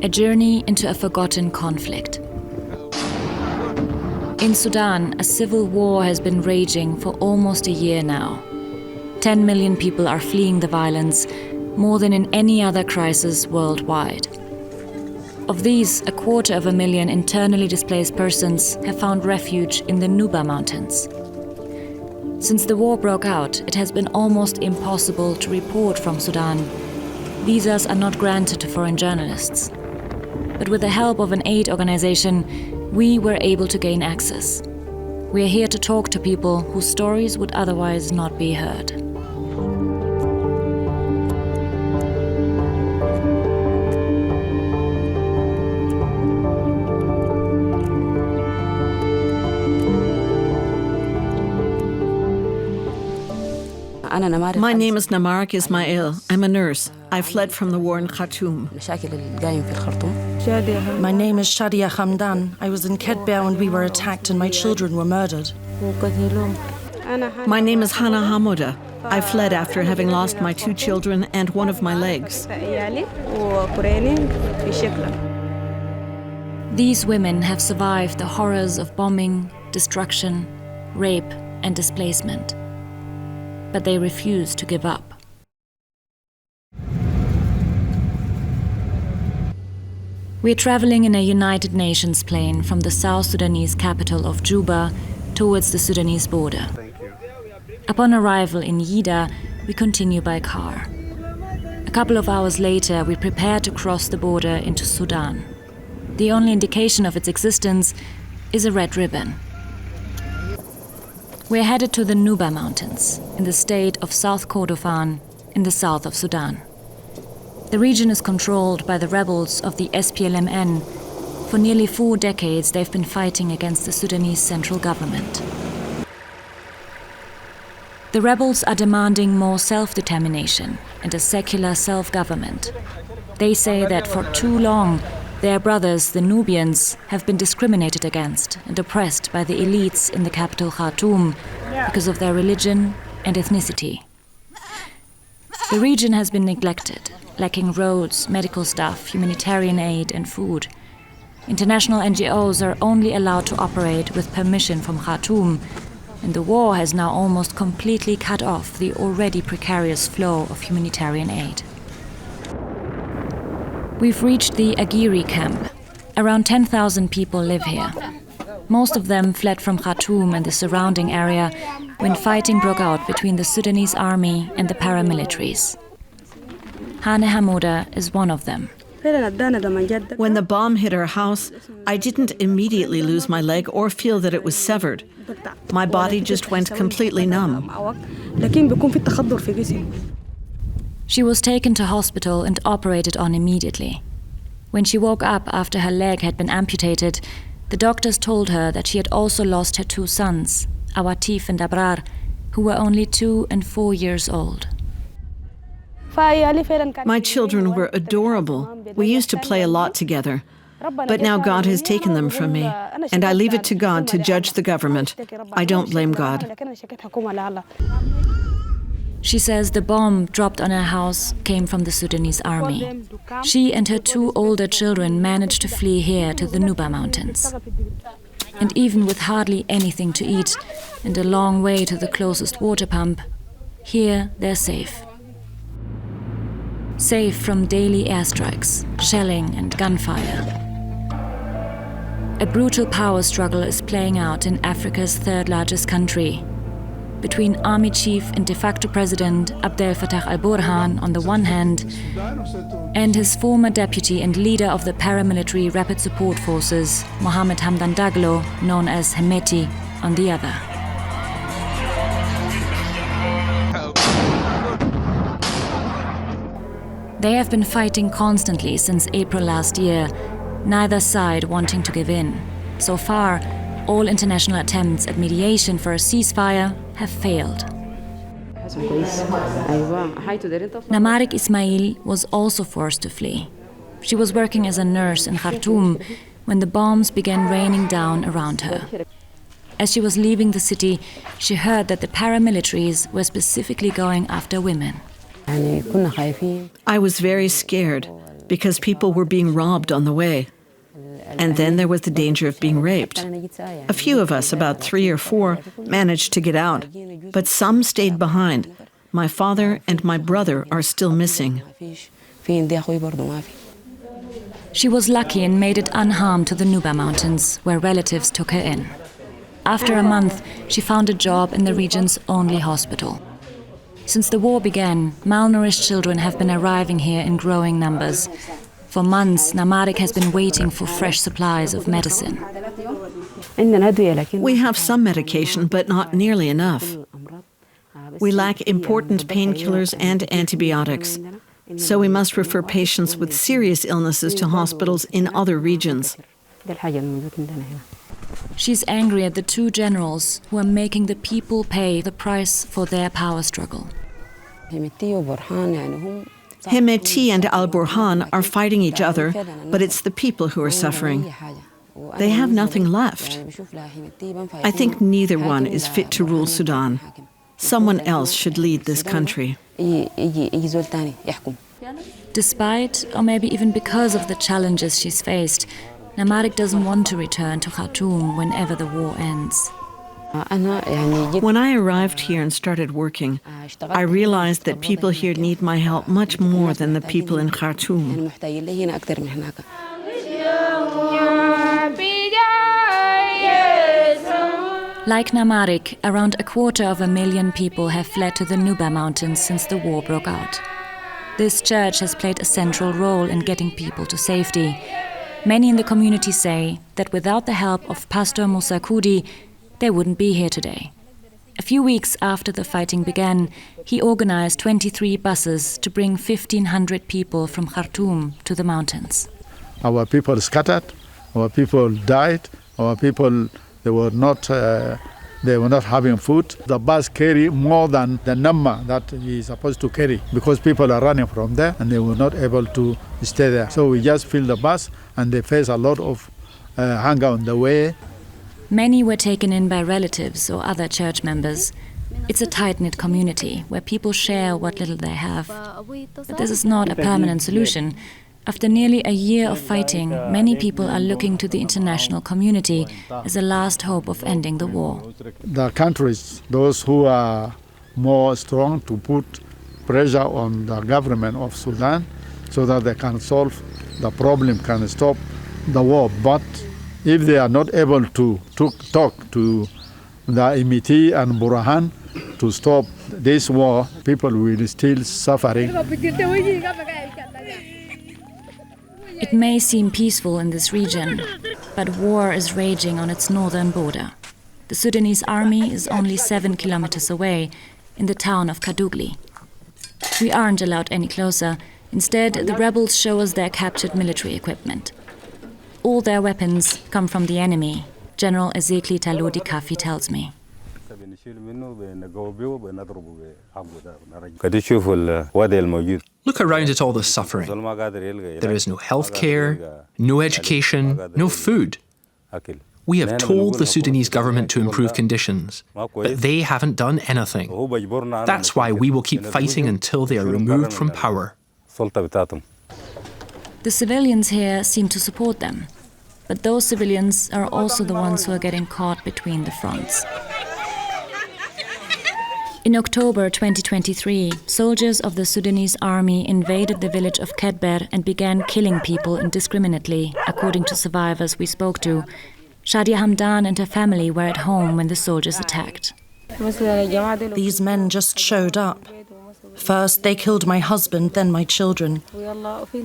A journey into a forgotten conflict. In Sudan, a civil war has been raging for almost a year now. 10 million people are fleeing the violence, more than in any other crisis worldwide. Of these, 250,000 internally displaced persons have found refuge in the Nuba Mountains. Since the war broke out, it has been almost impossible to report from Sudan. Visas are not granted to foreign journalists. But with the help of an aid organization, we were able to gain access. We are here to talk to people whose stories would otherwise not be heard. My name is Namarik Ismail. I'm a nurse. I fled from the war in Khartoum. My name is Shadia Hamdan. I was in Ketbeh when we were attacked and my children were murdered. My name is Hana Hamouda. I fled after having lost my 2 children and one of my legs. These women have survived the horrors of bombing, destruction, rape, and displacement. But they refuse to give up. We're traveling in a United Nations plane from the South Sudanese capital of Juba towards the Sudanese border. Upon arrival in Yida, we continue by car. A couple of hours later, we prepare to cross the border into Sudan. The only indication of its existence is a red ribbon. We're headed to the Nuba Mountains, in the state of South Kordofan, in the south of Sudan. The region is controlled by the rebels of the SPLMN. For nearly 4 decades, they've been fighting against the Sudanese central government. The rebels are demanding more self-determination and a secular self-government. They say that for too long, their brothers, the Nubians, have been discriminated against and oppressed by the elites in the capital Khartoum because of their religion and ethnicity. The region has been neglected, lacking roads, medical staff, humanitarian aid and food. International NGOs are only allowed to operate with permission from Khartoum, and the war has now almost completely cut off the already precarious flow of humanitarian aid. We've reached the Agiri camp. Around 10,000 people live here. Most of them fled from Khartoum and the surrounding area when fighting broke out between the Sudanese army and the paramilitaries. Hane Hamouda is one of them. When the bomb hit our house, I didn't immediately lose my leg or feel that it was severed. My body just went completely numb. She was taken to hospital and operated on immediately. When she woke up after her leg had been amputated, the doctors told her that she had also lost her 2 sons, Awatif and Abrar, who were only 2 and 4 years old. My children were adorable. We used to play a lot together. But now God has taken them from me, and I leave it to God to judge the government. I don't blame God. She says the bomb dropped on her house came from the Sudanese army. She and her 2 older children managed to flee here to the Nuba Mountains. And even with hardly anything to eat and a long way to the closest water pump, here they're safe. Safe from daily airstrikes, shelling and gunfire. A brutal power struggle is playing out in Africa's 3rd largest country, between Army Chief and de facto President Abdel Fattah al-Burhan on the one hand, and his former deputy and leader of the paramilitary Rapid Support Forces, Mohamed Hamdan Daglo, known as Hemeti, on the other. They have been fighting constantly since April last year, neither side wanting to give in. So far, all international attempts at mediation for a ceasefire have failed. Namarik Ismail was also forced to flee. She was working as a nurse in Khartoum when the bombs began raining down around her. As she was leaving the city, she heard that the paramilitaries were specifically going after women. I was very scared. because people were being robbed on the way. And then there was the danger of being raped. A few of us, about 3 or 4, managed to get out, but some stayed behind. My father and my brother are still missing. She was lucky and made it unharmed to the Nuba Mountains, where relatives took her in. After a month, she found a job in the region's only hospital. Since the war began, malnourished children have been arriving here in growing numbers. For months, Namarik has been waiting for fresh supplies of medicine. We have some medication, but not nearly enough. We lack important painkillers and antibiotics, so we must refer patients with serious illnesses to hospitals in other regions. She's angry at the two generals who are making the people pay the price for their power struggle. Hemeti and Al-Burhan are fighting each other, but it's the people who are suffering. They have nothing left. I think neither one is fit to rule Sudan. Someone else should lead this country. Despite, or maybe even because of the challenges she's faced, Namarik doesn't want to return to Khartoum whenever the war ends. When I arrived here and started working, I realized that people here need my help much more than the people in Khartoum. Like Namarik, around 250,000 people have fled to the Nuba Mountains since the war broke out. This church has played a central role in getting people to safety. Many in the community say that without the help of Pastor Musa Kudi, they wouldn't be here today. A few weeks after the fighting began, he organized 23 buses to bring 1,500 people from Khartoum to the mountains. Our people scattered, our people died, our people they were not having food. The bus carry more than the number that he is supposed to carry because people are running from there and they were not able to stay there. So we just fill the bus and they face a lot of hunger on the way. Many were taken in by relatives or other church members. It's a tight-knit community where people share what little they have. But this is not a permanent solution. After nearly a year of fighting, many people are looking to the international community as a last hope of ending the war. The countries, those who are more strong to put pressure on the government of Sudan so that they can solve the problem, can stop the war. But if they are not able to talk to the Hemeti and Burhan to stop this war, people will still suffering. It may seem peaceful in this region, but war is raging on its northern border. The Sudanese army is only 7 kilometers away, in the town of Kadugli. We aren't allowed any closer. Instead, the rebels show us their captured military equipment. All their weapons come from the enemy, General Ezekiel Talodi Kafi tells me. Look around at all the suffering. There is no health care, no education, no food. We have told the Sudanese government to improve conditions, but they haven't done anything. That's why we will keep fighting until they are removed from power. The civilians here seem to support them, but those civilians are also the ones who are getting caught between the fronts. In October 2023, soldiers of the Sudanese army invaded the village of Kedber and began killing people indiscriminately, according to survivors we spoke to. Shadia Hamdan and her family were at home when the soldiers attacked. These men just showed up. First, they killed my husband, then my children.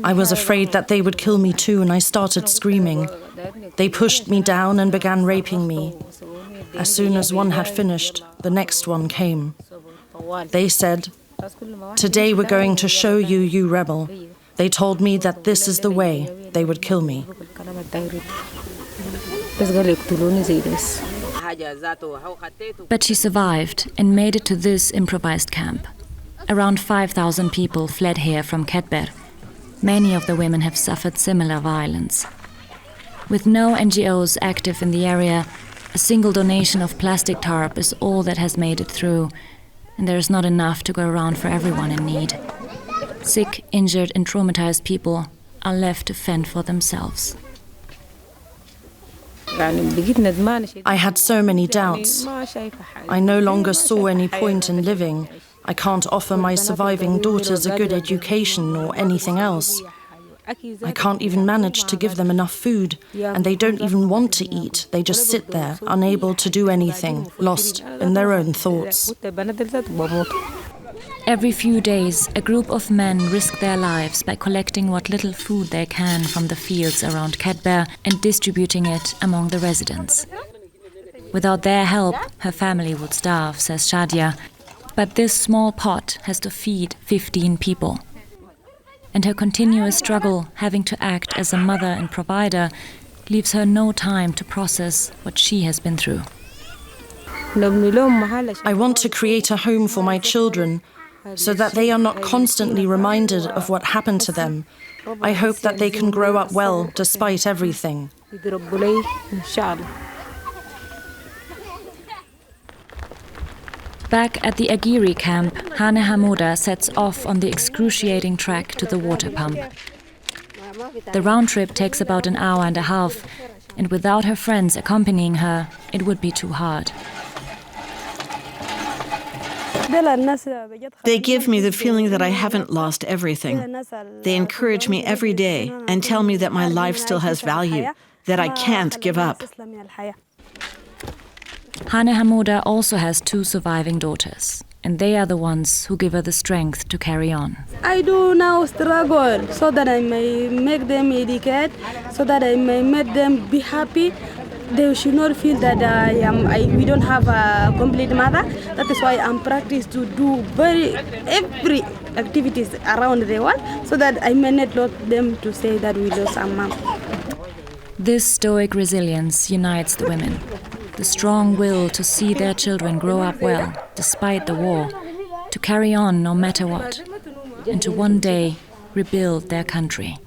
I was afraid that they would kill me too, and I started screaming. They pushed me down and began raping me. As soon as one had finished, the next one came. They said, "Today we're going to show you, you rebel." They told me that this is the way they would kill me. But she survived and made it to this improvised camp. Around 5,000 people fled here from Kedber. Many of the women have suffered similar violence. With no NGOs active in the area, a single donation of plastic tarp is all that has made it through, and there is not enough to go around for everyone in need. Sick, injured and traumatized people are left to fend for themselves. I had so many doubts. I no longer saw any point in living. I can't offer my surviving daughters a good education or anything else. I can't even manage to give them enough food, and they don't even want to eat. They just sit there, unable to do anything, lost in their own thoughts. Every few days, a group of men risk their lives by collecting what little food they can from the fields around Kedber and distributing it among the residents. Without their help, her family would starve, says Shadia. But this small pot has to feed 15 people. And her continuous struggle, having to act as a mother and provider, leaves her no time to process what she has been through. I want to create a home for my children so that they are not constantly reminded of what happened to them. I hope that they can grow up well despite everything. Back at the Agiri camp, Hane Hamuda sets off on the excruciating trek to the water pump. The round trip takes about an hour and a half, and without her friends accompanying her, it would be too hard. They give me the feeling that I haven't lost everything. They encourage me every day and tell me that my life still has value, that I can't give up. Hane Hamuda also has 2 surviving daughters, and they are the ones who give her the strength to carry on. I do now struggle so that I may make them educate, so that I may make them be happy. They should not feel that we don't have a complete mother. That is why I'm practiced to do every activities around the world, so that I may not let them to say that we lost our mom. This stoic resilience unites the women. The strong will to see their children grow up well, despite the war, to carry on no matter what, and to one day rebuild their country.